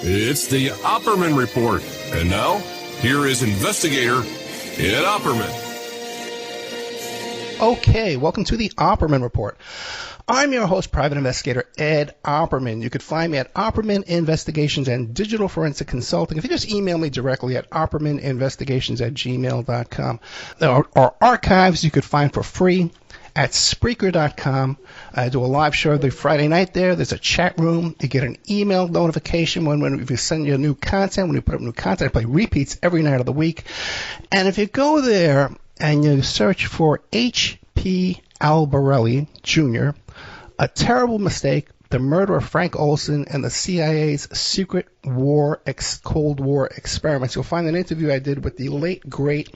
It's the Opperman Report. And now, here is investigator Ed Opperman. Okay, welcome to the Opperman Report. I'm your host, Private Investigator Ed Opperman. You could find me at Opperman Investigations and Digital Forensic Consulting. If you just email me directly at oppermaninvestigations@gmail.com. Our archives you could find for free at Spreaker.com. I do a live show every Friday night there. There's a chat room. You get an email notification when we send you new content. When we put up new content, I play repeats every night of the week. And if you go there and you search for H.P. Albarelli Jr., A Terrible Mistake, The Murder of Frank Olson, and the CIA's Secret Cold War Experiments, you'll find an interview I did with the late, great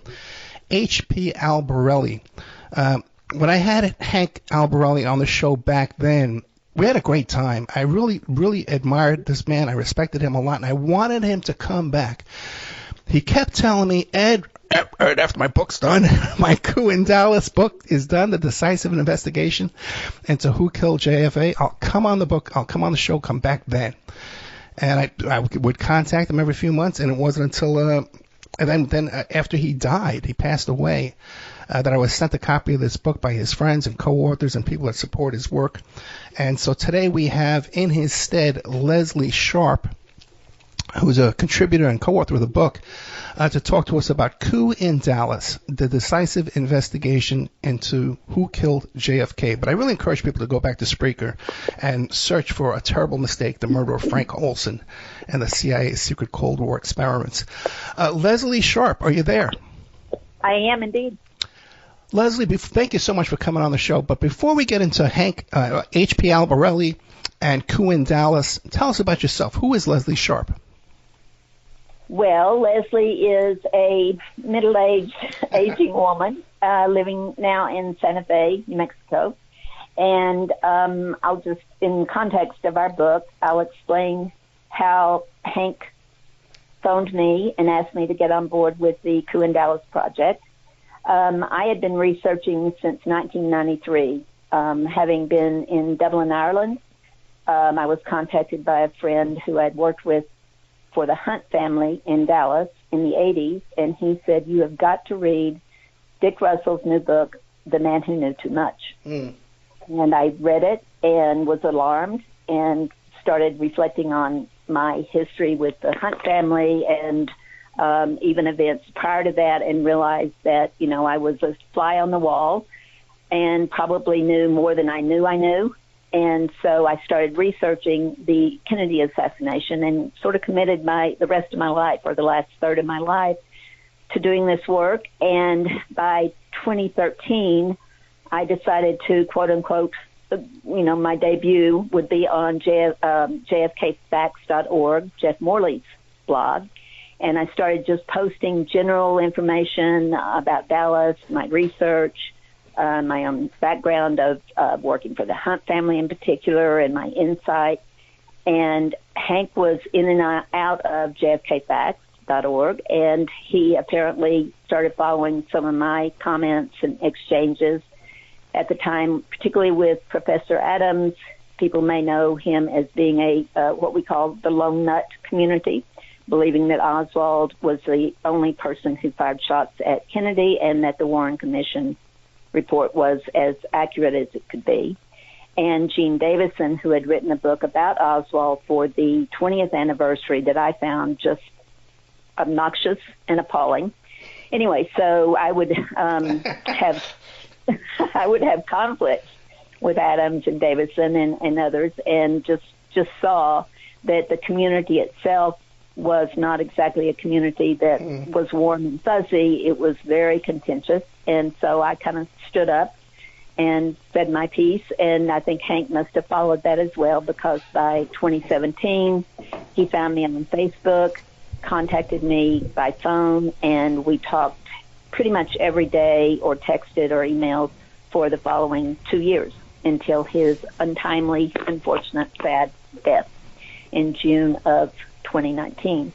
H.P. Albarelli. When I had Hank Albarelli on the show back then, we had a great time. I really, really admired this man. I respected him a lot, and I wanted him to come back. He kept telling me, Ed, after my book's done, my Coup in Dallas book is done, the Decisive investigation into who killed JFK, I'll come on the book, I'll come on the show, come back then. And I would contact him every few months, and it wasn't until and then after he died, he passed away, that I was sent a copy of this book by his friends and co-authors and people that support his work. And so today we have in his stead Lesley Sharpe, who's a contributor and co-author of the book, to talk to us about Coup in Dallas, the decisive investigation into who killed JFK. But I really encourage people to go back to Spreaker and search for A Terrible Mistake, The Murder of Frank Olson, and the CIA's Secret Cold War Experiments. Lesley Sharpe, are you there? I am indeed. Lesley, thank you so much for coming on the show. But before we get into H.P. Albarelli and Coup in Dallas, tell us about yourself. Who is Lesley Sharpe? Well, Lesley is a middle-aged, aging woman living now in Santa Fe, New Mexico. And I'll just, in context of our book, I'll explain how Hank phoned me and asked me to get on board with the Coup in Dallas project. I had been researching since 1993. Having been in Dublin, Ireland, I was contacted by a friend who I'd worked with for the Hunt family in Dallas in the 80s, and he said, you have got to read Dick Russell's new book, The Man Who Knew Too Much. And I read it and was alarmed and started reflecting on my history with the Hunt family and even events prior to that, and realized that, you know, I was a fly on the wall and probably knew more than I knew I knew. And so I started researching the Kennedy assassination and sort of committed the rest of my life, or the last third of my life, to doing this work. And by 2013, I decided to, quote unquote, my debut would be on JFKFacts.org, Jeff Morley's blog. And I started just posting general information about Dallas, my research, my own background of working for the Hunt family in particular, and my insight. And Hank was in and out of JFKFacts.org, and he apparently started following some of my comments and exchanges at the time, particularly with Professor Adams. People may know him as being what we call the lone nut community, believing that Oswald was the only person who fired shots at Kennedy and that the Warren Commission report was as accurate as it could be. And Gene Davison, who had written a book about Oswald for the 20th anniversary that I found just obnoxious and appalling. Anyway, so I would have conflicts with Adams and Davison and others, and just saw that the community itself was not exactly a community that was warm and fuzzy. It was very contentious. And so I kind of stood up and said my piece, and I think Hank must have followed that as well, because by 2017, he found me on Facebook, contacted me by phone, and we talked pretty much every day, or texted or emailed, for the following 2 years, until his untimely, unfortunate, sad death in June of 2019.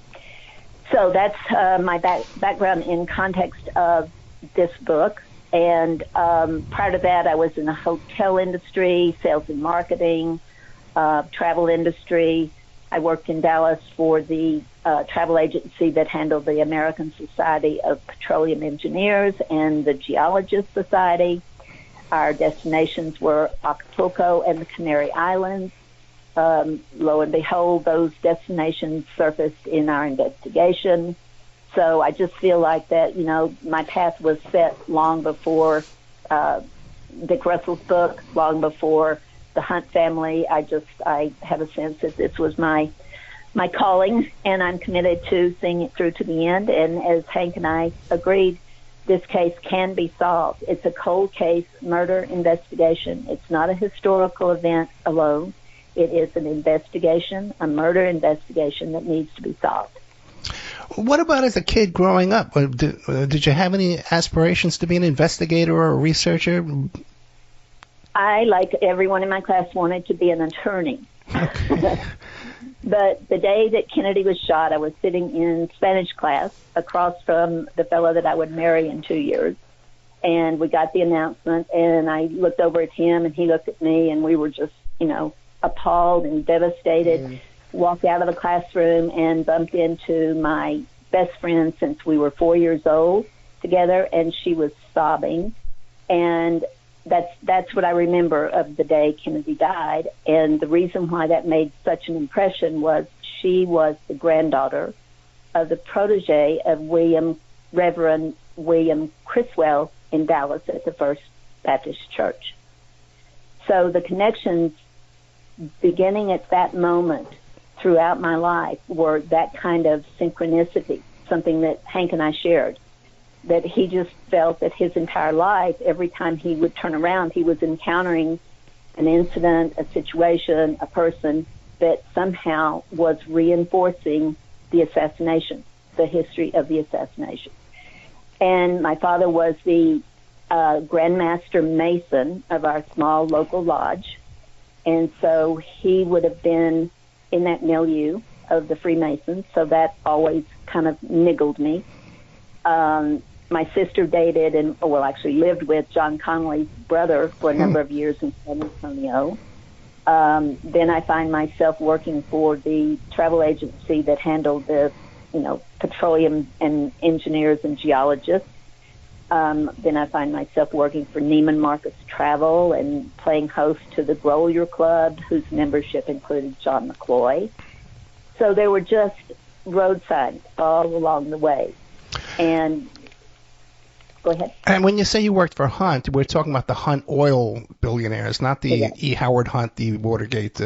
So that's my background in context of this book. And prior to that, I was in the hotel industry, sales and marketing, travel industry, I worked in Dallas for the travel agency that handled the American Society of Petroleum Engineers and the Geologists Society. Our destinations were Acapulco and the Canary Islands. Lo and behold, those destinations surfaced in our investigation. So I just feel like that, my path was set long before Dick Russell's book, long before the Hunt family. I have a sense that this was my calling, and I'm committed to seeing it through to the end. And as Hank and I agreed, this case can be solved. It's a cold case murder investigation. It's not a historical event alone. It is an investigation, a murder investigation that needs to be solved. What about as a kid growing up? Did you have any aspirations to be an investigator or a researcher? I, like everyone in my class, wanted to be an attorney. Okay. But the day that Kennedy was shot, I was sitting in Spanish class across from the fellow that I would marry in 2 years. And we got the announcement, and I looked over at him, and he looked at me, and we were just, appalled and devastated. Walked out of the classroom and bumped into my best friend since we were 4 years old together, and she was sobbing. And that's what I remember of the day Kennedy died. And the reason why that made such an impression was she was the granddaughter of the protege of Reverend William Criswell in Dallas at the First Baptist Church. So the connections beginning at that moment throughout my life were that kind of synchronicity, something that Hank and I shared, that he just felt that his entire life, every time he would turn around, he was encountering an incident, a situation, a person that somehow was reinforcing the assassination, the history of the assassination. And my father was the Grandmaster Mason of our small local lodge, and so he would have been in that milieu of the Freemasons, so that always kind of niggled me. My sister dated actually lived with John Connolly's brother for a number of years in San Antonio. Then I find myself working for the travel agency that handled the, petroleum and engineers and geologists. Then I find myself working for Neiman Marcus Travel and playing host to the Grolier Club, whose membership included John McCloy. So there were just road signs all along the way. And go ahead. And when you say you worked for Hunt, we're talking about the Hunt oil billionaires, not the E. Howard Hunt, the Watergate.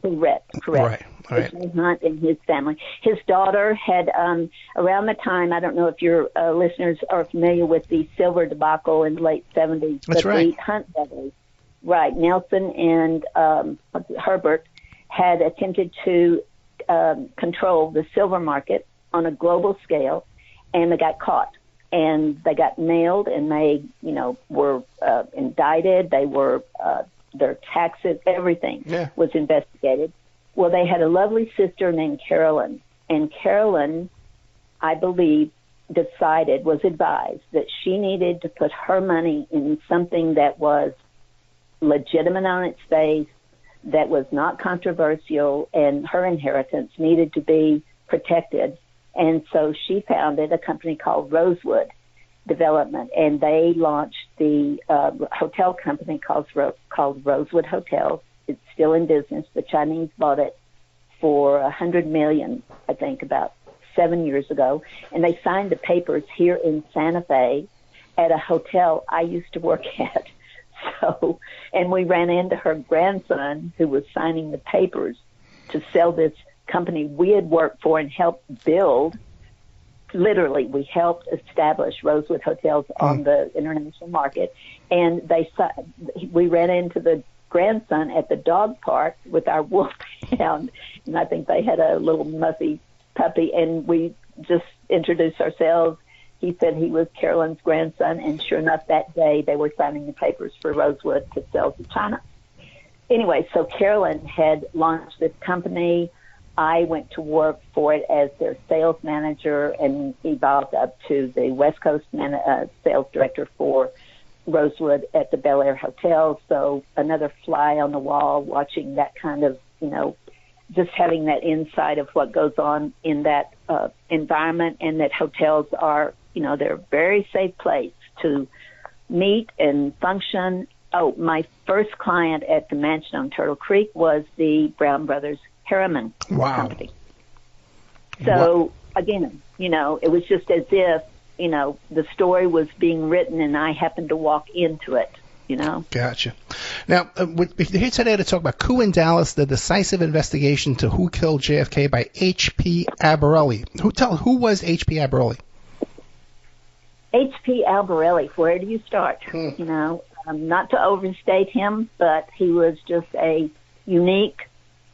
Correct. Right. All right. Hunt and his family. His daughter had, around the time, I don't know if your listeners are familiar with the silver debacle in the late 70s. That's right. The Hunt brothers, right, Nelson and Herbert, had attempted to control the silver market on a global scale, and they got caught. And they got nailed, and they, were indicted. They were, their taxes, everything was investigated. Well, they had a lovely sister named Carolyn, and Carolyn, I believe, was advised that she needed to put her money in something that was legitimate on its face, that was not controversial, and her inheritance needed to be protected. And so she founded a company called Rosewood Development, and they launched the hotel company called Rosewood Hotels. It's still in business. The Chinese bought it for $100 million, I think, about 7 years ago, and they signed the papers here in Santa Fe at a hotel I used to work at. So, and we ran into her grandson who was signing the papers to sell this company we had worked for and helped build. Literally, we helped establish Rosewood Hotels on the international market, and we ran into the grandson at the dog park with our wolfhound, and I think they had a little muffy puppy, and we just introduced ourselves. He said he was Carolyn's grandson, and sure enough, that day they were signing the papers for Rosewood to sell to China. Anyway, so Carolyn had launched this company. I went to work for it as their sales manager and evolved up to the West Coast sales director for Rosewood at the Bel Air Hotel. So another fly on the wall watching that kind of, just having that insight of what goes on in that environment, and that hotels are, they're a very safe place to meet and function. Oh, my first client at the mansion on Turtle Creek was the Brown Brothers Harriman Company. So, again, it was just as if, the story was being written and I happened to walk into it. Gotcha. Now, we're here today to talk about Coup in Dallas, the decisive investigation to who killed JFK by H.P. Albarelli. Who was H.P. Albarelli? H.P. Albarelli, where do you start? Not to overstate him, but he was just a unique,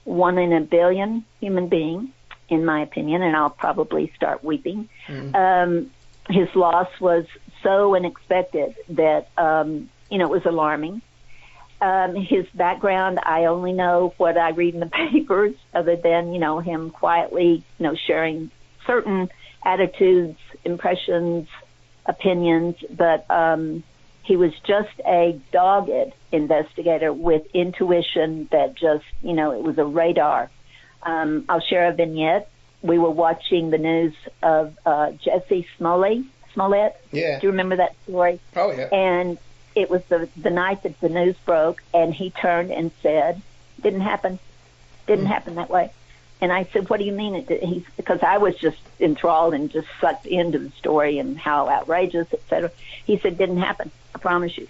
one in a billion human being, in my opinion, and I'll probably start weeping. His loss was so unexpected that, it was alarming. His background, I only know what I read in the papers, other than, him quietly, sharing certain attitudes, impressions, opinions, but he was just a dogged investigator with intuition that just, it was a radar. I'll share a vignette. We were watching the news of Jesse Smollett. Yeah. Do you remember that story? Oh, yeah. And it was the night that the news broke, and he turned and said, didn't happen that way. And I said, what do you mean? Because I was just enthralled and just sucked into the story and how outrageous, et cetera. He said, didn't happen, I promise you.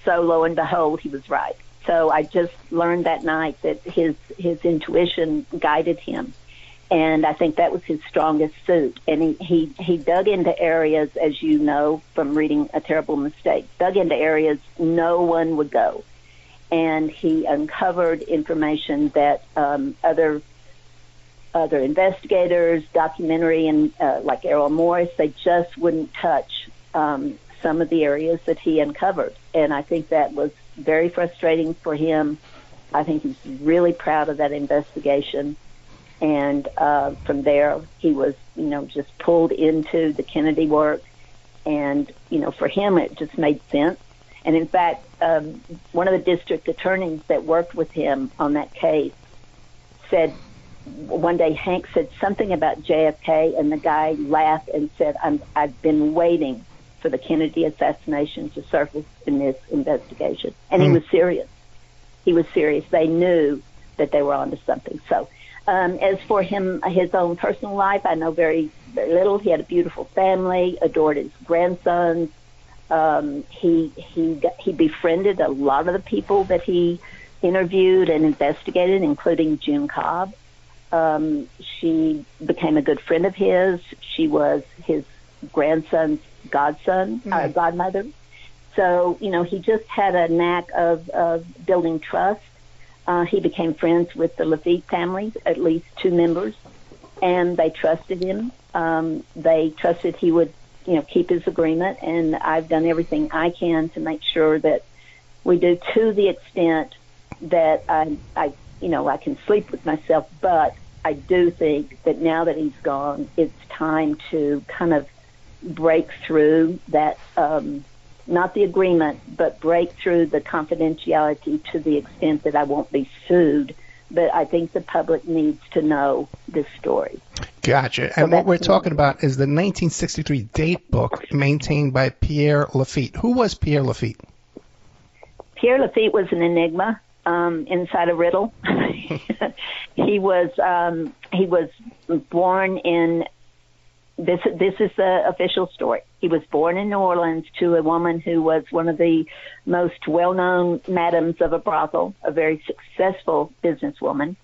So lo and behold, he was right. So I just learned that night that his intuition guided him. And I think that was his strongest suit. And he dug into areas, as you know from reading A Terrible Mistake, dug into areas no one would go. And he uncovered information that other investigators, documentary, and like Errol Morris, they just wouldn't touch some of the areas that he uncovered. And I think that was very frustrating for him. I think he's really proud of that investigation. And from there, he was, just pulled into the Kennedy work. And, for him, it just made sense. And in fact, one of the district attorneys that worked with him on that case said, one day Hank said something about JFK, and the guy laughed and said, I've been waiting for the Kennedy assassination to surface in this investigation. And he was serious. He was serious. They knew that they were onto something. So as for him, his own personal life, I know very, very little. He had a beautiful family, adored his grandsons. He befriended a lot of the people that he interviewed and investigated, including June Cobb. She became a good friend of his. She was his grandson's godmother. So, he just had a knack of building trust. He became friends with the Lafitte family, at least two members, and they trusted him. They trusted he would, keep his agreement, and I've done everything I can to make sure that we do, to the extent that I can sleep with myself, but I do think that now that he's gone, it's time to kind of break through that, not the agreement, but break through the confidentiality to the extent that I won't be sued. But I think the public needs to know this story. Gotcha. And what we're talking about is the 1963 date book maintained by Pierre Lafitte. Who was Pierre Lafitte? Pierre Lafitte was an enigma inside a riddle. He was born in, this is the official story. He was born in New Orleans to a woman who was one of the most well-known madams of a brothel, a very successful businesswoman.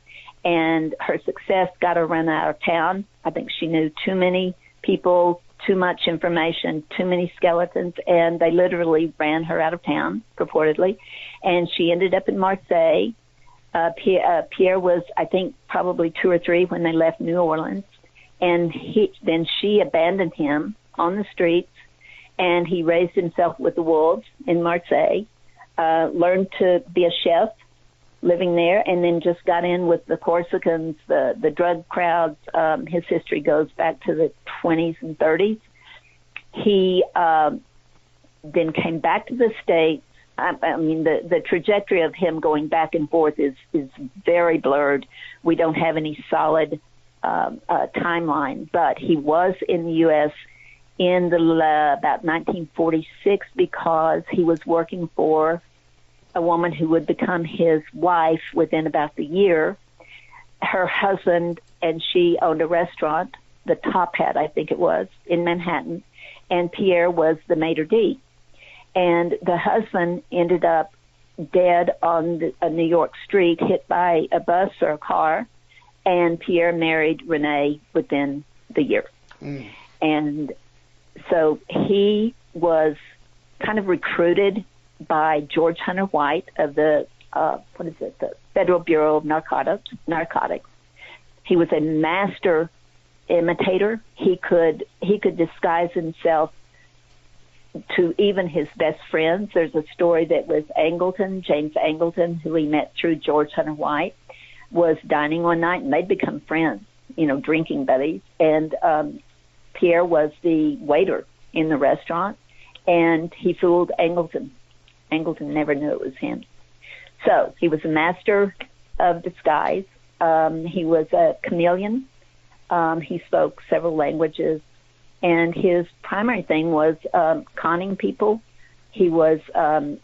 And her success got her run out of town. I think she knew too many people, too much information, too many skeletons, and they literally ran her out of town, purportedly. And she ended up in Marseille. Pierre was, I think, probably 2 or 3 when they left New Orleans. And then she abandoned him on the streets, and he raised himself with the wolves in Marseille, learned to be a chef living there, and then just got in with the Corsicans, the drug crowds. His history goes back to the 20s and 30s. He then came back to the States, I mean, the trajectory of him going back and forth is very blurred. We don't have any solid timeline, but he was in the U.S. in about 1946 because he was working for a woman who would become his wife within about the year. Her husband and she owned a restaurant, the Top Hat, I think it was, in Manhattan, and Pierre was the maitre d'. And the husband ended up dead on a New York street, hit by a bus or a car, and Pierre married Renee within the year. Mm. And so he was kind of recruited by George Hunter White of the the Federal Bureau of Narcotics. He was a master imitator. He could disguise himself to even his best friends. There's a story that was James Angleton, who he met through George Hunter White, was dining one night and they'd become friends, drinking buddies. And Pierre was the waiter in the restaurant, and he fooled Angleton. Angleton never knew it was him. So he was a master of disguise. He was a chameleon. He spoke several languages, and his primary thing was conning people. He was an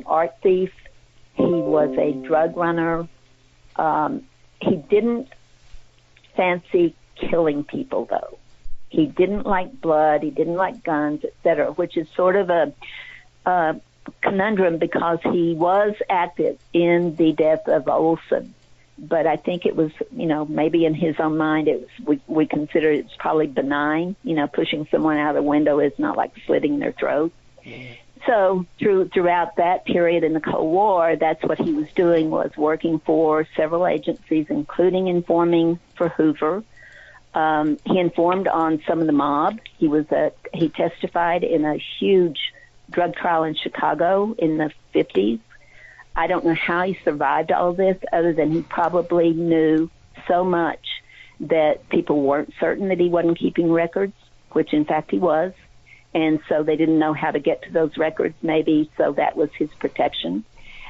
art thief. He was a drug runner. He didn't fancy killing people, though. He didn't like blood. He didn't like guns, etc., which is sort of a conundrum because he was active in the death of Olson. But I think it was, maybe in his own mind, we consider it's probably benign. Pushing someone out a window is not like slitting their throat. Mm-hmm. So throughout that period in the Cold War, that's what he was doing, was working for several agencies, including informing for Hoover. He informed on some of the mob. He testified in a huge drug trial in Chicago in the 50s. I don't know how he survived all of this, other than he probably knew so much that people weren't certain that he wasn't keeping records, which in fact he was. And so they didn't know how to get to those records, maybe, so that was his protection.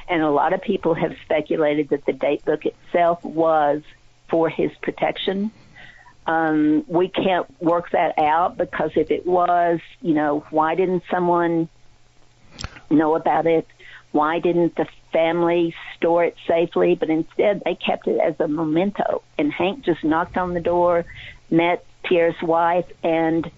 And a lot of people have speculated that the date book itself was for his protection. We can't work that out, because if it was, why didn't someone know about it? Why didn't the family store it safely? But instead, they kept it as a memento. And Hank just knocked on the door, met Pierre's wife, and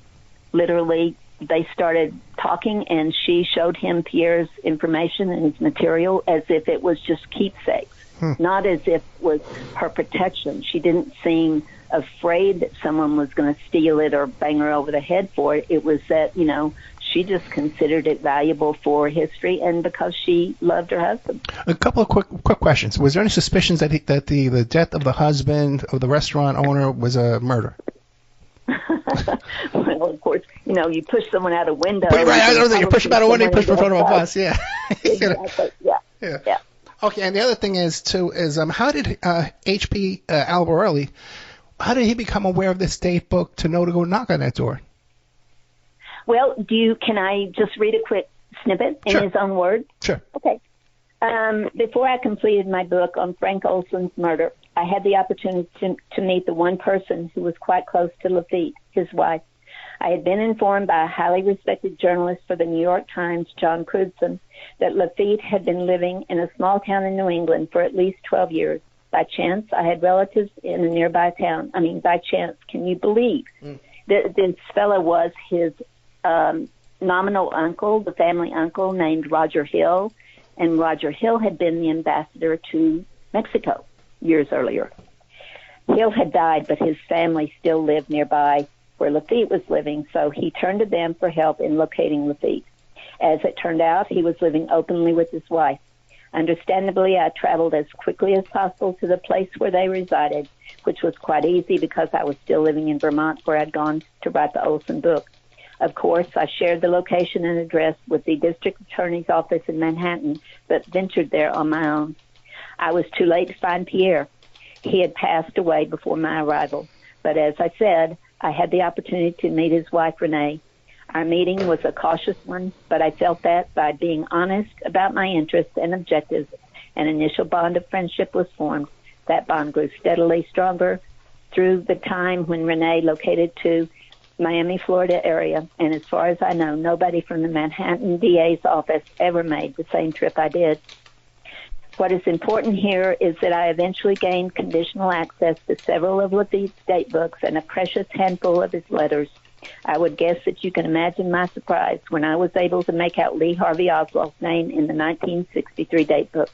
literally they started talking, and she showed him Pierre's information and his material as if it was just keepsakes, not as if it was her protection. She didn't seem afraid that someone was going to steal it or bang her over the head for it. It was that, she just considered it valuable for history and because she loved her husband. A couple of quick questions. Was there any suspicions that the death of the husband of the restaurant owner was a murder? Well, of course, you push someone out a window. Right, I don't think you push them out a window, you push them in front of a bus, yeah. Exactly, yeah. Okay, and the other thing is how did H.P. Albarelli, how did he become aware of this date book to know to go knock on that door? Well, can I just read a quick snippet in his own words? Sure. Okay. Before I completed my book on Frank Olson's murder, I had the opportunity to meet the one person who was quite close to Lafitte, his wife. I had been informed by a highly respected journalist for the New York Times, John Crudson, that Lafitte had been living in a small town in New England for at least 12 years. By chance, I had relatives in a nearby town. I mean, by chance, can you believe? This fellow was his nominal uncle, the family uncle, named Roger Hill, and Roger Hill had been the ambassador to Mexico years earlier. Hill had died, but his family still lived nearby where Lafitte was living, so he turned to them for help in locating Lafitte. As it turned out, he was living openly with his wife. Understandably, I traveled as quickly as possible to the place where they resided, which was quite easy because I was still living in Vermont, where I'd gone to write the Olson book. Of course, I shared the location and address with the district attorney's office in Manhattan, but ventured there on my own. I was too late to find Pierre. He had passed away before my arrival. But as I said, I had the opportunity to meet his wife, Renee. Our meeting was a cautious one, but I felt that by being honest about my interests and objectives, an initial bond of friendship was formed. That bond grew steadily stronger through the time when Renee located to Miami, Florida area, and as far as I know, nobody from the Manhattan DA's office ever made the same trip I did. What is important here is that I eventually gained conditional access to several of Lafitte's date books and a precious handful of his letters. I would guess that you can imagine my surprise when I was able to make out Lee Harvey Oswald's name in the 1963 date book.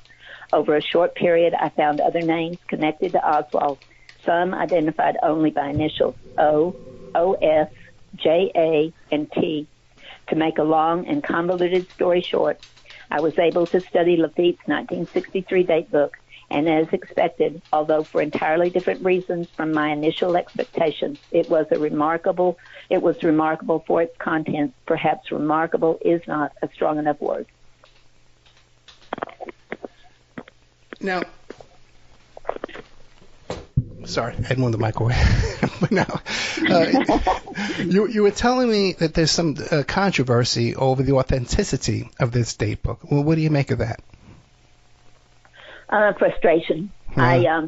Over a short period, I found other names connected to Oswald, some identified only by initials O, OS, JA, and T. To make a long and convoluted story short, I was able to study Lafitte's 1963 date book, and as expected, although for entirely different reasons from my initial expectations, it was remarkable for its contents. Perhaps remarkable is not a strong enough word. Now, sorry, I didn't want the microwave. But now, you were telling me that there's some controversy over the authenticity of this date book. Well, what do you make of that? Frustration. Yeah.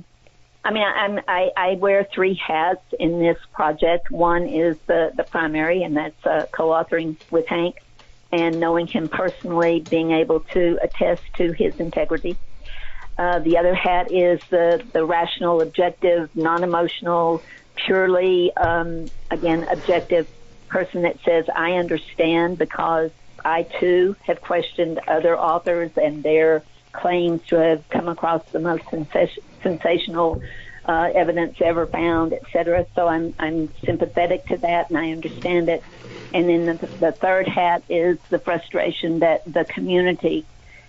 I wear three hats in this project. One is the primary, and that's co-authoring with Hank and knowing him personally, being able to attest to his integrity. The other hat is the rational, objective, non-emotional, purely, objective person that says, I understand because I, too, have questioned other authors and their claims to have come across the most sensational evidence ever found, etc. So I'm sympathetic to that, and I understand it. And then the third hat is the frustration that the community,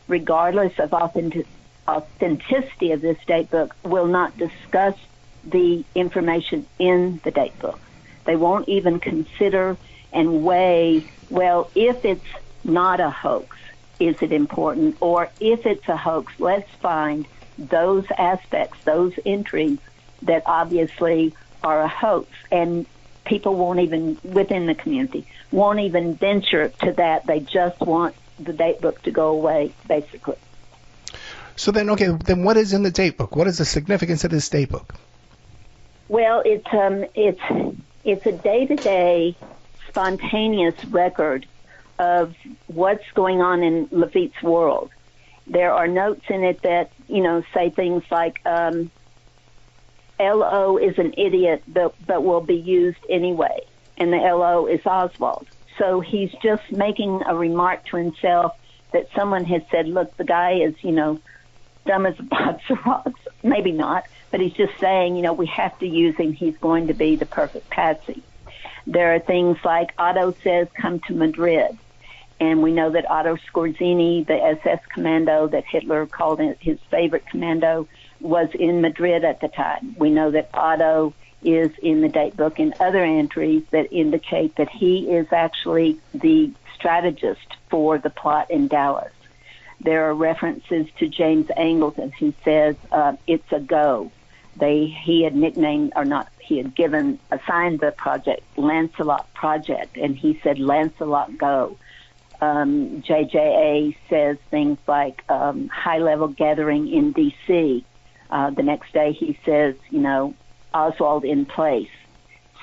regardless of authenticity of this date book, will not discuss the information in the date book. They won't even consider and weigh, well, if it's not a hoax, is it important? Or if it's a hoax, let's find those aspects, those entries that obviously are a hoax. And people won't even, within the community, won't even venture to that. They just want the date book to go away, basically. So then what is in the date book? What is the significance of this date book? Well, it's a day-to-day spontaneous record of what's going on in Lafitte's world. There are notes in it that, say things like, LO is an idiot, but will be used anyway. And the LO is Oswald. So he's just making a remark to himself that someone has said, look, the guy is, dumb as a box of rocks. Maybe not, but he's just saying, we have to use him. He's going to be the perfect patsy. There are things like Otto says, come to Madrid. And we know that Otto Skorzeny, the SS commando that Hitler called his favorite commando, was in Madrid at the time. We know that Otto is in the date book and other entries that indicate that he is actually the strategist for the plot in Dallas. There are references to James Angleton, who says it's a go. He had assigned the project Lancelot Project, and he said Lancelot go. JJA says things like high-level gathering in D.C. The next day he says, Oswald in place.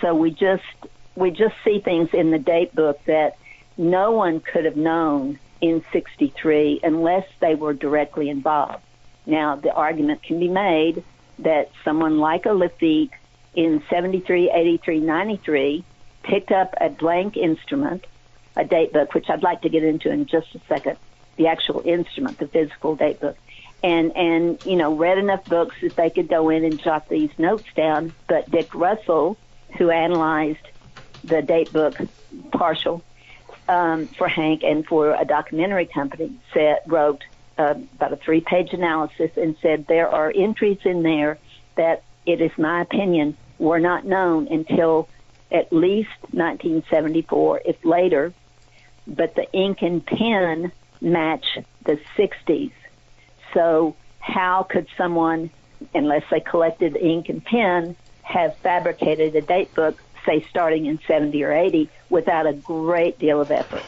So we just see things in the date book that no one could have known in 63 unless they were directly involved. Now, the argument can be made that someone like a Lafitte in 73, 83, 93 picked up a blank instrument, a date book, which I'd like to get into in just a second, the actual instrument, the physical date book, and read enough books that they could go in and jot these notes down. But Dick Russell, who analyzed the date book partial for Hank and for a documentary company, wrote about a 3-page analysis and said there are entries in there that, it is my opinion, were not known until at least 1974, if later, but the ink and pen match the 60s. So how could someone, unless they collected ink and pen, have fabricated a date book say starting in 70 or 80, without a great deal of effort.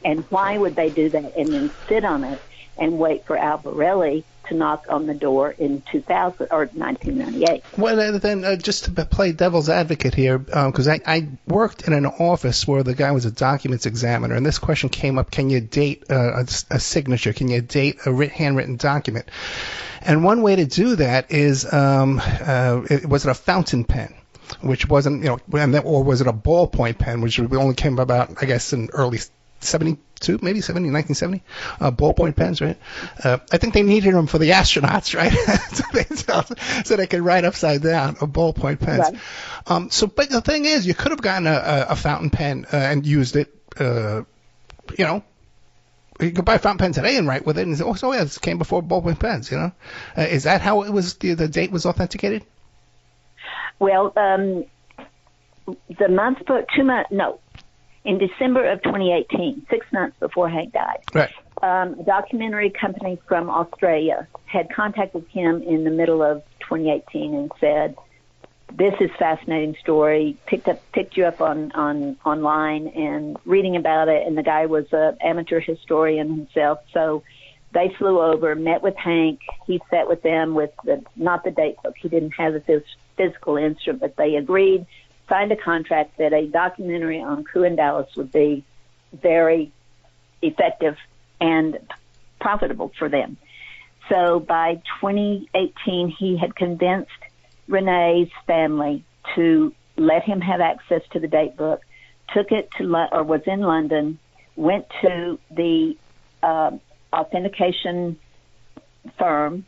And why would they do that and then sit on it and wait for Al Borelli to knock on the door in 2000 or 1998? Well, then just to play devil's advocate here, because I worked in an office where the guy was a documents examiner, and this question came up: can you date a signature? Can you date a handwritten document? And one way to do that is, was it a fountain pen? Which wasn't, or was it a ballpoint pen, which only came about, I guess, in early 72, maybe 1970, ballpoint pens, right? I think they needed them for the astronauts, right? so they could write upside down, ballpoint pens. Right. But the thing is, you could have gotten a fountain pen and used it, you could buy a fountain pen today and write with it, and say, oh, yeah, this came before ballpoint pens, Is that how it was, the date was authenticated? Well, in December of 2018, 6 months before Hank died, right. A documentary company from Australia had contacted him in the middle of 2018 and said, "This is a fascinating story." Picked you up on online and reading about it, and the guy was an amateur historian himself, so they flew over, met with Hank. He sat with them with not the date book. He didn't have the physical instrument, but they agreed, signed a contract that a documentary on Coup in Dallas would be very effective and profitable for them. So by 2018, he had convinced Renee's family to let him have access to the date book, took it to, or was in London, went to the authentication firm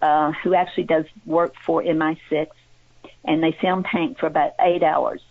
who actually does work for MI6, and they filmed Hank for about 8 hours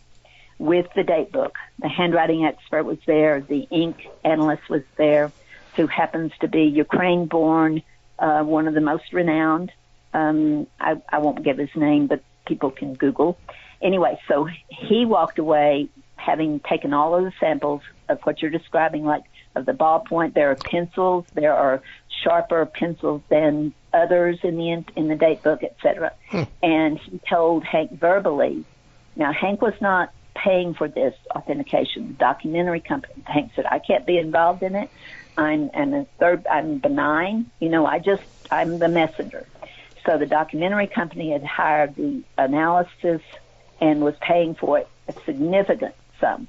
with the date book. The handwriting expert was there. The ink analyst was there, who happens to be Ukraine-born, one of the most renowned. I won't give his name, but people can Google. Anyway, so he walked away having taken all of the samples of what you're describing, like of the ballpoint. There are pencils. There are sharper pencils than others in the date book, etc. And he told Hank verbally. Now, Hank was not paying for this authentication. The documentary company. Hank said, "I can't be involved in it. I'm benign. I'm the messenger." So the documentary company had hired the analysis and was paying for it a significant sum.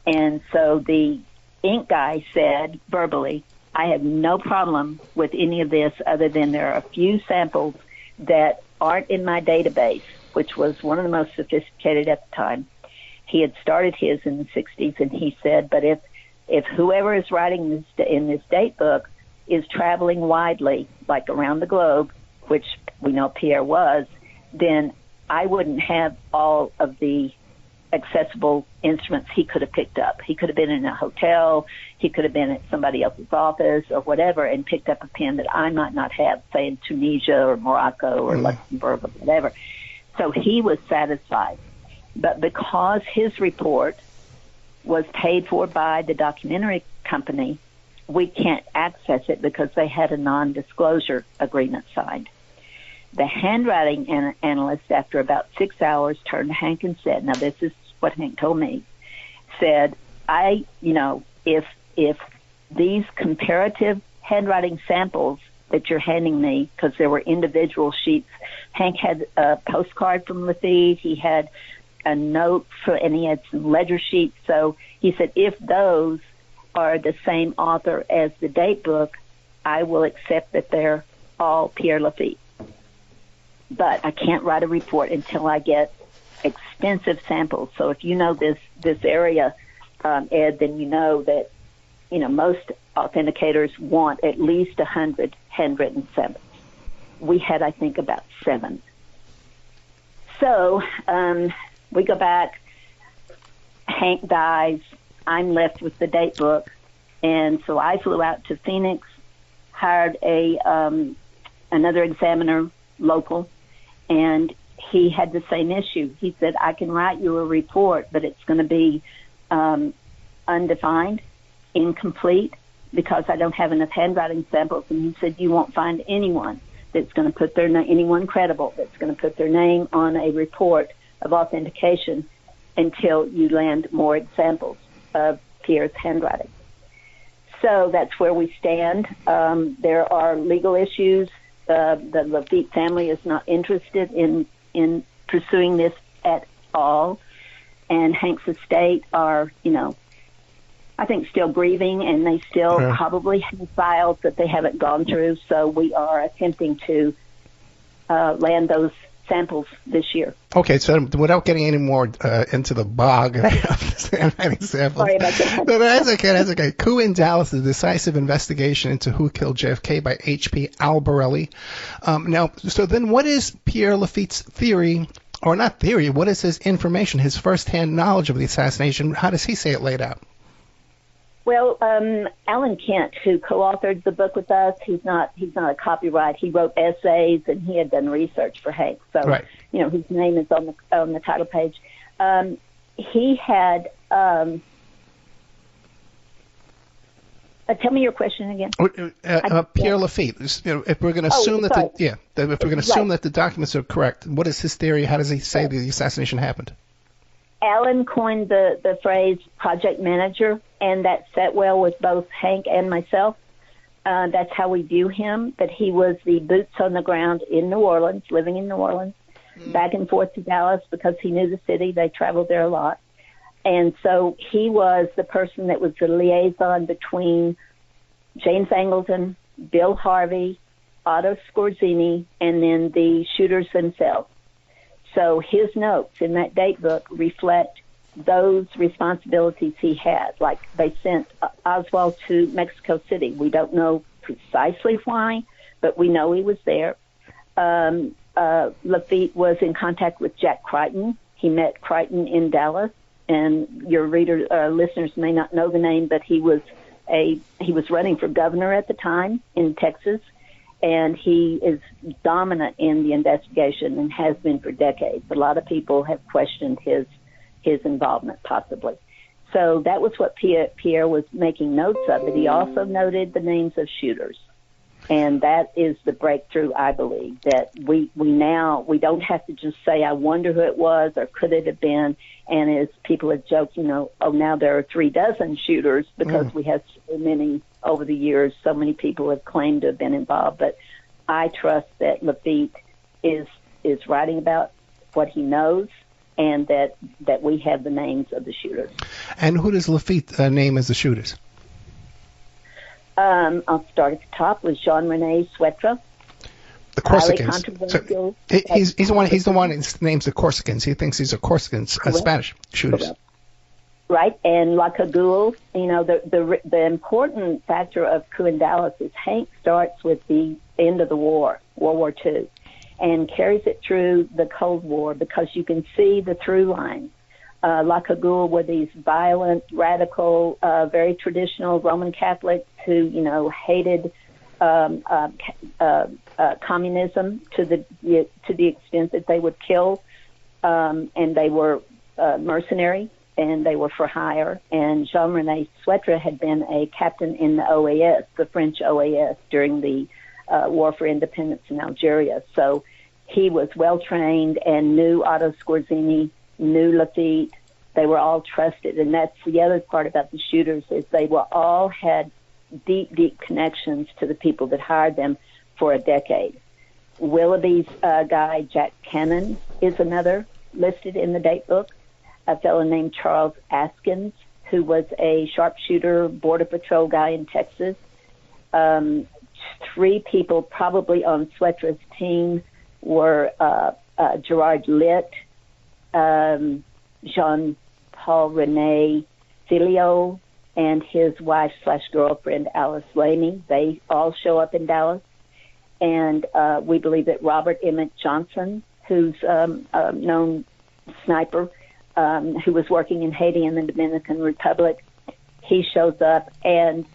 And so the ink guy said verbally, "I have no problem with any of this other than there are a few samples that aren't in my database," which was one of the most sophisticated at the time. He had started his in the 60s, and he said, "But if whoever is writing this in this date book is traveling widely, like around the globe," which we know Pierre was, "then I wouldn't have all of the accessible instruments he could have picked up. He could have been in a hotel, he could have been at somebody else's office or whatever and picked up a pen that I might not have, say in Tunisia or Morocco or Luxembourg or whatever." So he was satisfied. But because his report was paid for by the documentary company, we can't access it because they had a non-disclosure agreement signed. The handwriting analyst, after about 6 hours, turned to Hank and said, now this is what Hank told me, said, if these comparative handwriting samples that you're handing me, because there were individual sheets, Hank had a postcard from Lesley, he had a note and he had some ledger sheets. So he said, if those are the same author as the date book, I will accept that they're all Pierre Lafitte. But I can't write a report until I get extensive samples. So if you know this area, Ed, then you know that most authenticators want at least 100 handwritten samples. We had, I think, about 7. So we go back. Hank dies. I'm left with the date book, and so I flew out to Phoenix, hired another examiner, local, and he had the same issue. He said, I can write you a report, but it's going to be undefined, incomplete, because I don't have enough handwriting samples. And he said, you won't find anyone that's going to put anyone credible that's going to put their name on a report of authentication until you land more examples of Pierre's handwriting. So that's where we stand. There are legal issues. The Lafitte family is not interested in pursuing this at all. And Hank's estate are, I think still grieving, and they still probably have files that they haven't gone through. So we are attempting to land those samples this year. Okay, so without getting any more into the bog of examples. Sorry about that. No, that's okay. Coup in Dallas, the decisive investigation into who killed JFK by H.P. Albarelli. Now, so then what is Pierre Lafitte's theory, or not theory, what is his information, his first-hand knowledge of the assassination? How does he say it laid out? Well, Alan Kent, who co-authored the book with us, he's not a copyright. He wrote essays, and he had done research for Hank. So, right. His name is on the title page. He had. Tell me your question again. Pierre Lafitte. If we're going to assume that the documents are correct, what is his theory? How does he say the assassination happened? Alan coined the phrase project manager, and that set well with both Hank and myself. That's how we view him, that he was the boots on the ground in New Orleans, living in New Orleans, back and forth to Dallas because he knew the city. They traveled there a lot. And so he was the person that was the liaison between James Angleton, Bill Harvey, Otto Scorzini, and then the shooters themselves. So his notes in that date book reflect those responsibilities he had. Like they sent Oswald to Mexico City. We don't know precisely why, but we know he was there. Lafitte was in contact with Jack Crichton. He met Crichton in Dallas, and your listeners may not know the name, but he was running for governor at the time in Texas. And he is dominant in the investigation and has been for decades. A lot of people have questioned his involvement, possibly. So that was what Pierre was making notes of. But he also noted the names of shooters. And that is the breakthrough, I believe, that we don't have to just say, I wonder who it was or could it have been. And as people have joked, now there are 36 shooters because we have so many over the years. So many people have claimed to have been involved. But I trust that Lafitte is writing about what he knows and that we have the names of the shooters. And who does Lafitte name as the shooters? I'll start at the top with Jean-René Suetre. The Corsicans. So he's the one that names the Corsicans. He thinks these are Corsicans, Spanish shooters. Correct. Right, and La Cagoule, the important factor of Coup in Dallas is Hank starts with the end of the war, World War II, and carries it through the Cold War because you can see the through line. La Cagoule were these violent, radical, very traditional Roman Catholics who, hated communism to the extent that they would kill, and they were mercenary. And they were for hire. And Jean-René Suetre had been a captain in the OAS, the French OAS, during the War for Independence in Algeria. So he was well-trained and knew Otto Scorzini, knew Lafitte. They were all trusted. And that's the other part about the shooters is they were all had deep, deep connections to the people that hired them for a decade. Willoughby's guy, Jack Cannon, is another listed in the date book. A fellow named Charles Askins, who was a sharpshooter, border patrol guy in Texas. 3 people probably on Suetre's team were Gerard Litt, Jean-Paul René Filio, and his wife/girlfriend, Alice Lamey. They all show up in Dallas. And we believe that Robert Emmett Johnson, who's a known sniper, who was working in Haiti and the Dominican Republic, he shows up. And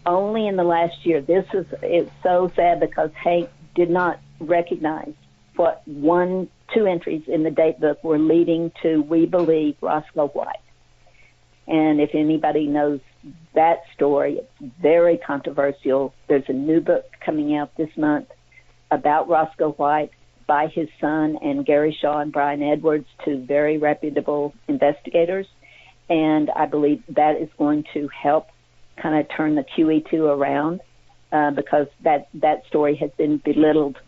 only in the last year, it's so sad because Hank did not recognize what 2 entries in the date book were leading to, we believe, Roscoe White. And if anybody knows that story, it's very controversial. There's a new book coming out this month about Roscoe White by his son and Gary Shaw and Brian Edwards, two very reputable investigators. And I believe that is going to help kind of turn the QE2 around because that story has been belittled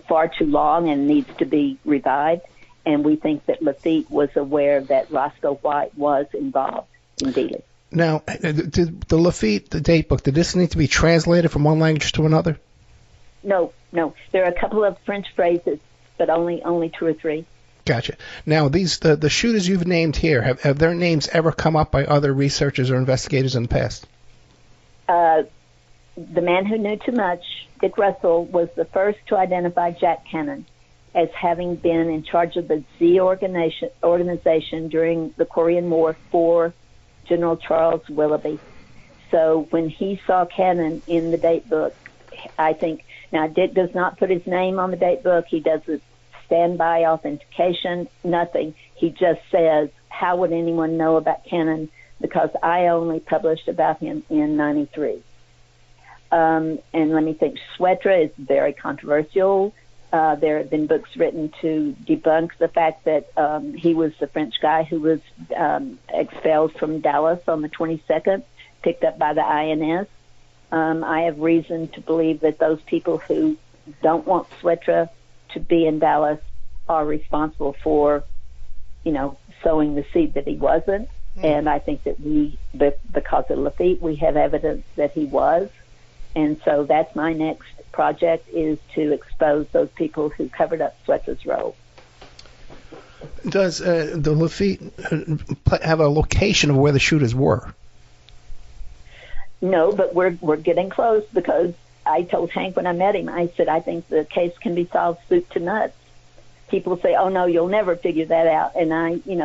far too long and needs to be revived. And we think that Lafitte was aware that Roscoe White was involved in dealing. Now, did the Lafitte, the date book, did this need to be translated from one language to another? No. There are a couple of French phrases, but only 2 or 3. Gotcha. Now, these the shooters you've named here, have their names ever come up by other researchers or investigators in the past? The man who knew too much, Dick Russell, was the first to identify Jack Cannon as having been in charge of the Z organization during the Korean War for General Charles Willoughby. So when he saw Cannon in the date book, I think, now Dick does not put his name on the date book. He doesn't standby authentication, nothing. He just says, how would anyone know about Cannon? Because I only published about him in 93. And let me think, Swetra is very controversial. There have been books written to debunk the fact that he was the French guy who was expelled from Dallas on the 22nd, picked up by the INS. I have reason to believe that those people who don't want Swetra to be in Dallas are responsible for, sowing the seed that he wasn't. And I think that because of Lafitte, we have evidence that he was. And so that's my next project, is to expose those people who covered up Swetra's role. Does the Lafitte have a location of where the shooters were? No, but we're getting close, because I told Hank when I met him, I said, I think the case can be solved soup to nuts. People say, oh, no, you'll never figure that out. And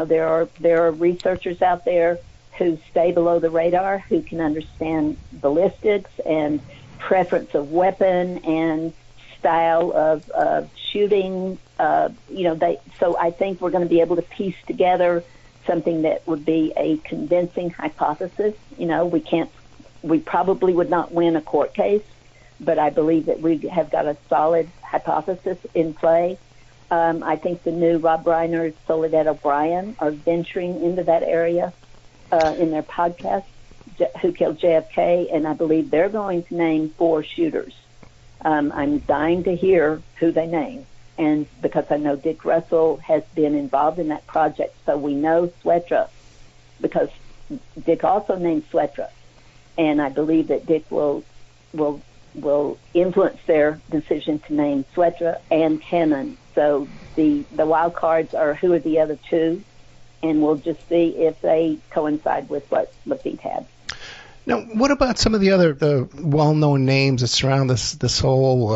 there are researchers out there who stay below the radar, who can understand ballistics and preference of weapon and style of shooting. So I think we're going to be able to piece together something that would be a convincing hypothesis. We probably would not win a court case, but I believe that we have got a solid hypothesis in play. I think the new Rob Reiner, Soledad O'Brien are venturing into that area in their podcast, Who Killed JFK, and I believe they're going to name 4 shooters. I'm dying to hear who they name, and because I know Dick Russell has been involved in that project, so we know Swetra, because Dick also named Swetra, and I believe that Dick will influence their decision to name Swetra and Cannon. So the wild cards are who are the other 2, and we'll just see if they coincide with what Lafitte had. Now, what about some of the other well-known names that surround this whole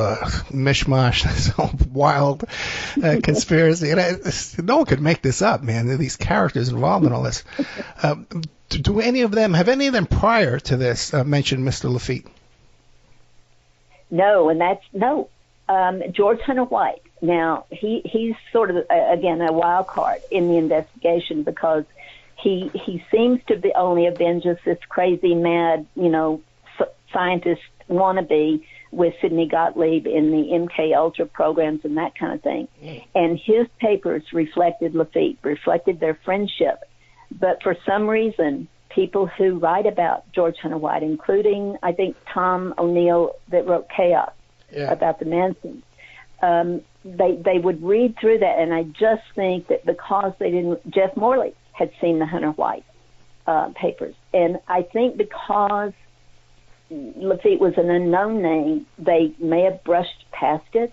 mishmash, this whole wild conspiracy? And no one could make this up, man. There are these characters involved in all this. Have any of them prior to this mentioned Mr. Lafitte? No, and that's no. George Hunter White. Now, he's sort of, again, a wild card in the investigation, because he seems to be only have been just this crazy, mad, scientist wannabe with Sidney Gottlieb in the MK Ultra programs and that kind of thing. And his papers reflected Lafitte, reflected their friendship. But for some reason, people who write about George Hunter White, including, I think, Tom O'Neill that wrote Chaos about the Mansons, they would read through that, and I just think that because they didn't, Jeff Morley had seen the Hunter White papers, and I think because Lafitte was an unknown name, they may have brushed past it,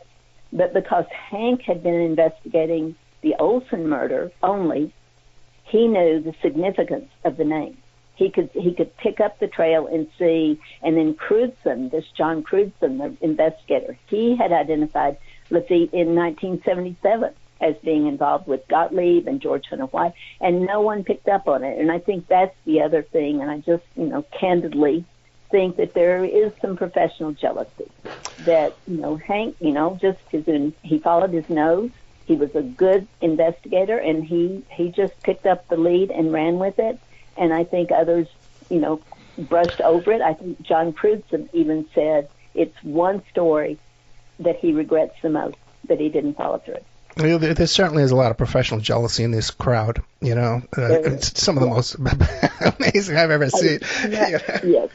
but because Hank had been investigating the Olson murder only, he knew the significance of the name. He could pick up the trail and see, and then Crudson, this John Crudson, the investigator, he had identified Lafitte in 1977 as being involved with Gottlieb and George Hunter White, and no one picked up on it. And I think that's the other thing, and I just, candidly think that there is some professional jealousy. That, Hank, just he followed his nose. He was a good investigator, and he just picked up the lead and ran with it. And I think others, brushed over it. I think John Crudson even said it's one story that he regrets the most, that he didn't follow through. There certainly is a lot of professional jealousy in this crowd. It's some of the most amazing I've ever seen. Yes.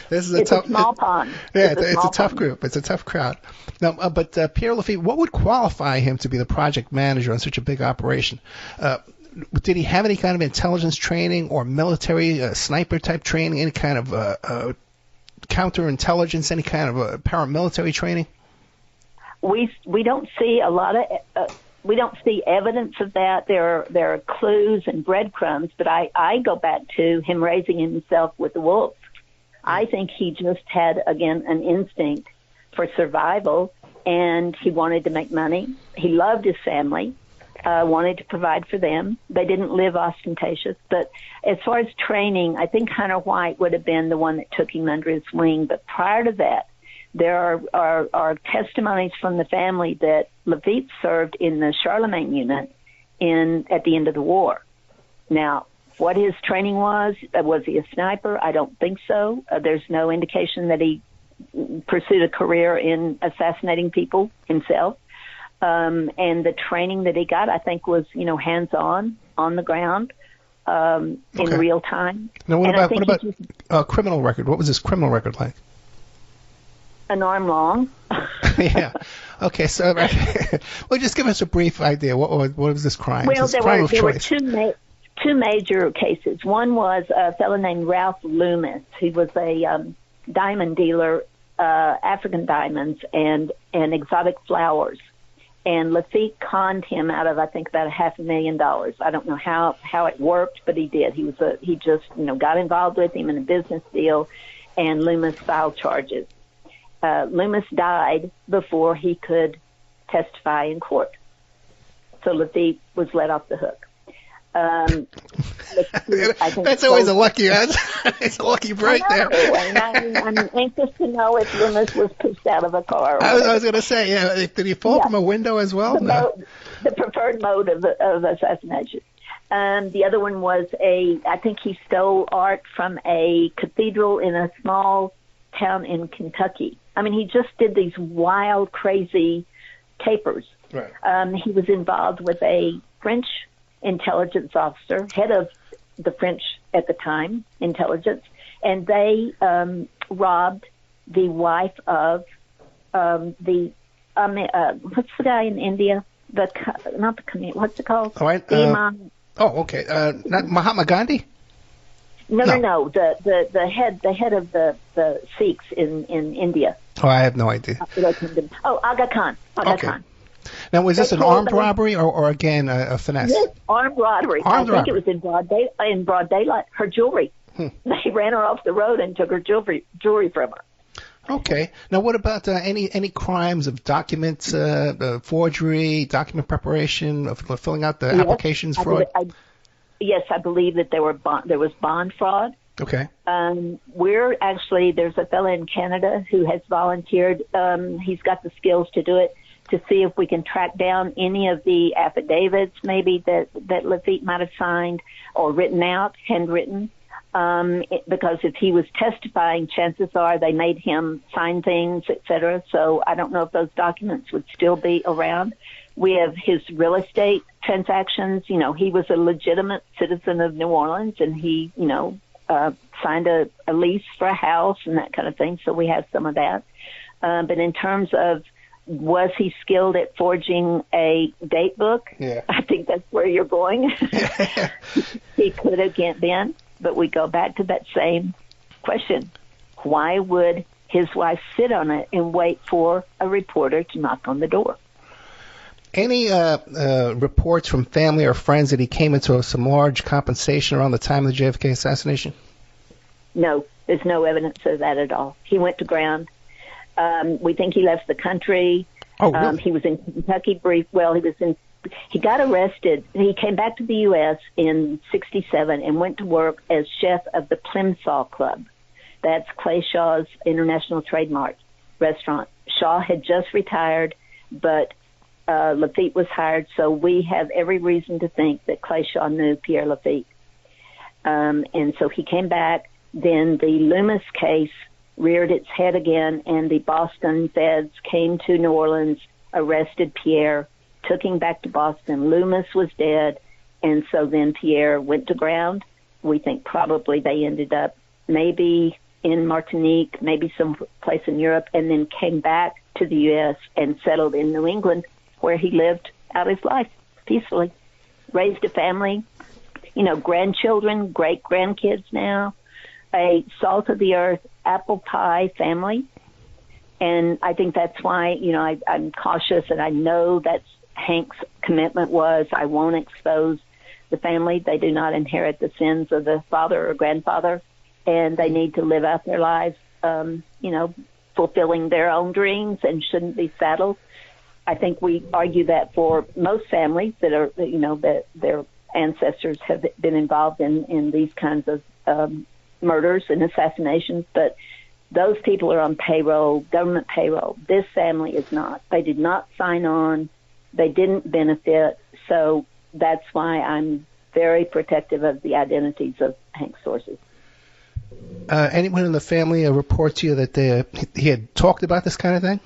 This is a small pond. Yeah, it's a tough group. It's a tough crowd. Now, but Pierre Lafitte, what would qualify him to be the project manager on such a big operation? Did he have any kind of intelligence training or military sniper type training? Any kind of counterintelligence? Any kind of paramilitary training? We don't see a lot of. We don't see evidence of that. There are clues and breadcrumbs, but I go back to him raising himself with the wolves. I think he just had, again, an instinct for survival, and he wanted to make money. He loved his family, wanted to provide for them. They didn't live ostentatious. But as far as training, I think Hunter White would have been the one that took him under his wing. But prior to that, there are testimonies from the family that Lafitte served in the Charlemagne unit at the end of the war. Now, what his training was he a sniper? I don't think so. There's no indication that he pursued a career in assassinating people himself. And the training that he got, I think, was, hands-on, on the ground, in real time. Now, what about criminal record? What was his criminal record like? An arm long. Yeah. Okay. So, well, just give us a brief idea. What was this crime? Well, there were two major cases. One was a fellow named Ralph Loomis. He was a diamond dealer, African diamonds and exotic flowers. And Lafitte conned him out of, I think, about $500,000. I don't know how it worked, but he did. He just got involved with him in a business deal, and Loomis filed charges. Loomis died before he could testify in court. So Lafitte was let off the hook. That's always a lucky answer. It's a lucky break there. I'm anxious to know if Loomis was pushed out of a car. I was going to say, did he fall from a window as well? The preferred mode of assassination. The other one was I think he stole art from a cathedral in a small town in Kentucky. I mean, he just did these wild, crazy capers. Right. He was involved with a French intelligence officer, head of the French at the time intelligence, and they robbed the wife of what's the guy in India? What's it called? Okay. Not Mahatma Gandhi? No. The head of the Sikhs in India. Oh, I have no idea. Aga Khan. Khan. Now, was this an armed robbery or again a finesse? Yes, armed robbery. I think it was in broad daylight. Her jewelry. They ran her off the road and took her jewelry from her. Okay. Now, what about any crimes of documents, forgery, document preparation, of filling out the applications, fraud? Yes, I believe that there was bond fraud. Okay. There's a fellow in Canada who has volunteered. He's got the skills to do it, to see if we can track down any of the affidavits maybe that Lafitte might have signed or written out, handwritten. Because if he was testifying, chances are they made him sign things, etc. So I don't know if those documents would still be around. We have his real estate transactions. He was a legitimate citizen of New Orleans, and he, signed a lease for a house and that kind of thing. So we have some of that. But in terms of was he skilled at forging a date book? Yeah. I think that's where you're going. He could have been, but we go back to that same question. Why would his wife sit on it and wait for a reporter to knock on the door? Any reports from family or friends that he came into some large compensation around the time of the JFK assassination? No, there's no evidence of that at all. He went to ground. We think he left the country. Oh, really? He was in Kentucky he got arrested. He came back to the U.S. in 1967 and went to work as chef of the Plimsoll Club. That's Clay Shaw's international trademark restaurant. Shaw had just retired, but Lafitte was hired, so we have every reason to think that Clay Shaw knew Pierre Lafitte. And so he came back. Then the Loomis case reared its head again, and the Boston feds came to New Orleans arrested Pierre, took him back to Boston. Loomis was dead, and so then Pierre went to ground. We think probably they ended up maybe in Martinique, maybe someplace in Europe, and then came back to the U.S. and settled in New England, where he lived out his life peacefully, raised a family, grandchildren, great-grandkids now, a salt-of-the-earth apple pie family. And I think that's why, I'm cautious, and I know that's Hank's commitment was, I won't expose the family. They do not inherit the sins of the father or grandfather, and they need to live out their lives, fulfilling their own dreams and shouldn't be saddled. I think we argue that for most families that are, that their ancestors have been involved in these kinds of murders and assassinations, but those people are on payroll, government payroll. This family is not. They did not sign on. They didn't benefit. So that's why I'm very protective of the identities of Hank's sources. Anyone in the family report to you that he had talked about this kind of thing?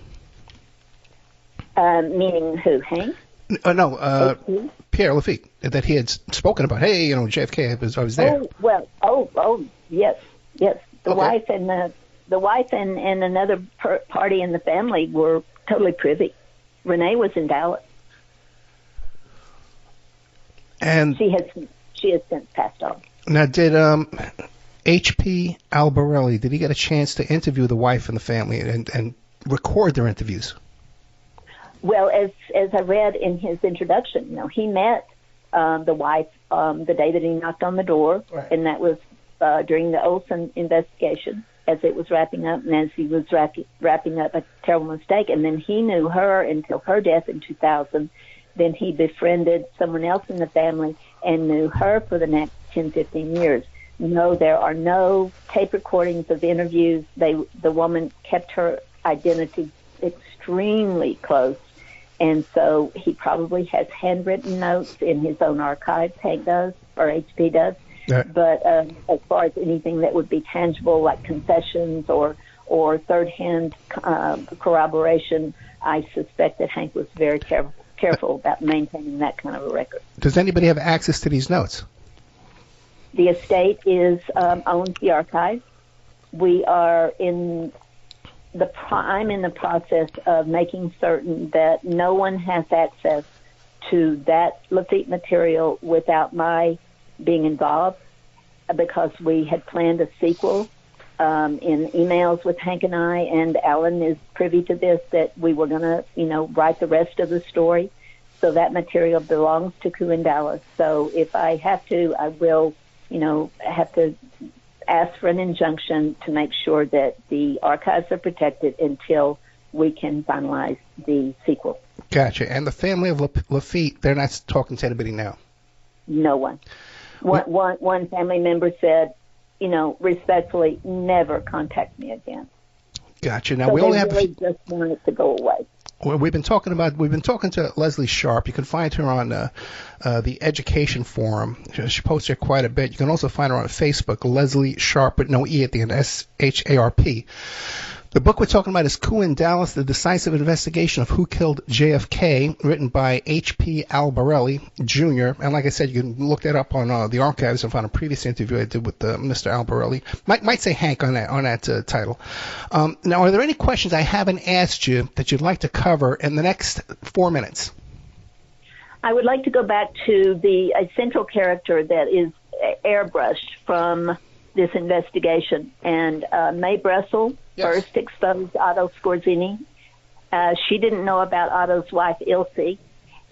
Meaning who, Hank? No, Pierre Lafitte, that he had spoken about. Hey, JFK, I was there. Yes. The Okay. wife and another party in the family were totally privy. Renee was in Dallas. And she has since passed on. Now, did H.P. Albarelli, did he get a chance to interview the wife and the family and record their interviews? Well, as I read in his introduction, he met the wife the day that he knocked on the door, right. And that was during the Olson investigation as it was wrapping up, and as he was wrapping up a terrible mistake. And then he knew her until her death in 2000. Then he befriended someone else in the family and knew her for the next 10, 15 years. No, there are no tape recordings of interviews. The woman kept her identity extremely close. And so he probably has handwritten notes in his own archives, Hank does, or HP does. Right. But as far as anything that would be tangible, like confessions or third-hand corroboration, I suspect that Hank was very careful about maintaining that kind of a record. Does anybody have access to these notes? The estate owns the archive. I'm in the process of making certain that no one has access to that Lafitte material without my being involved, because we had planned a sequel in emails with Hank and I, and Alan is privy to this, that we were going to, write the rest of the story. So that material belongs to Coup in Dallas. So if I have to, I will, have to ask for an injunction to make sure that the archives are protected until we can finalize the sequel. Gotcha. And the family of Lafitte, they're not talking to anybody now? No one. One family member said, respectfully, never contact me again. Gotcha. Now, so we only have really just want it to go away. Well, we've been talking to Lesley Sharpe. You can find her on the Education Forum. She posts there quite a bit. You can also find her on Facebook, Lesley Sharpe, with no E at the end, SHARP. The book we're talking about is Coup in Dallas, The Decisive Investigation of Who Killed JFK, written by H.P. Albarelli, Jr. And like I said, you can look that up on the archives and find a previous interview I did with Mr. Albarelli. Might say Hank on that title. Now, are there any questions I haven't asked you that you'd like to cover in the next 4 minutes? I would like to go back to a central character that is airbrushed from this investigation. And Mae Brussel first exposed Otto Skorzeny. She didn't know about Otto's wife, Ilse,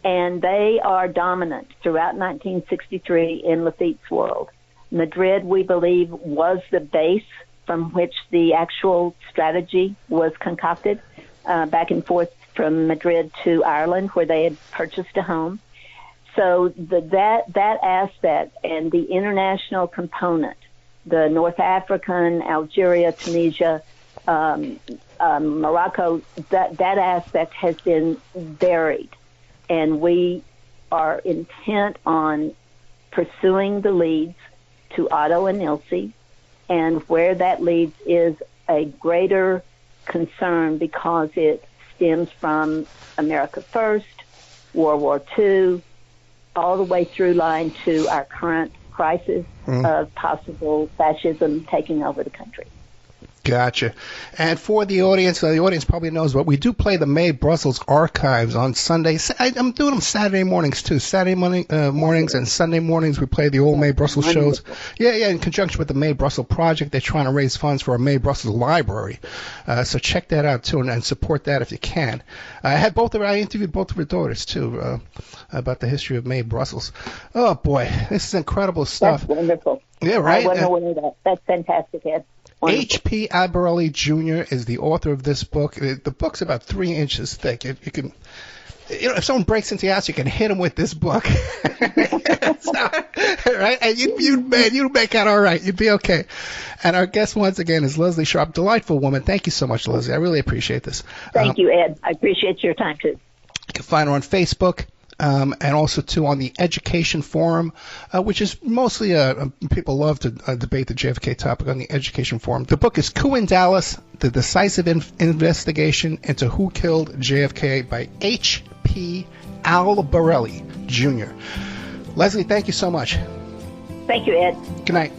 and they are dominant throughout 1963 in Lafitte's world. Madrid, we believe, was the base from which the actual strategy was concocted, back and forth from Madrid to Ireland, where they had purchased a home. So that aspect and the international component, the North African, Algeria, Tunisia, Morocco, that aspect has been buried. And we are intent on pursuing the leads to Otto and Ilse, and where that leads is a greater concern because it stems from America First, World War II, all the way through line to our current crisis of possible fascism taking over the country. Gotcha. And for the audience probably knows, but we do play the May Brussels archives on Sundays. I'm doing them Saturday mornings too. Saturday mornings and Sunday mornings we play the old May Brussels shows. Yeah, in conjunction with the May Brussels Project. They're trying to raise funds for a May Brussels library. So check that out too and support that if you can. I interviewed both of her daughters too about the history of May Brussels. Oh boy, this is incredible stuff. That's wonderful. Yeah, right. I wasn't aware of that. That's fantastic, Ed. H.P. Albarelli Jr. is the author of this book. The book's about 3 inches thick. You can, if someone breaks into your house, you can hit them with this book, right? And you'd make out all right. You'd be okay. And our guest once again is Lesley Sharpe, delightful woman. Thank you so much, Lesley. I really appreciate this. Thank you, Ed. I appreciate your time too. You can find her on Facebook. And also, too, on the Education Forum, which is mostly people love to debate the JFK topic on the Education Forum. The book is Coup in Dallas, The Decisive Investigation into Who Killed JFK by H.P. Albarelli Jr. Lesley, thank you so much. Thank you, Ed. Good night.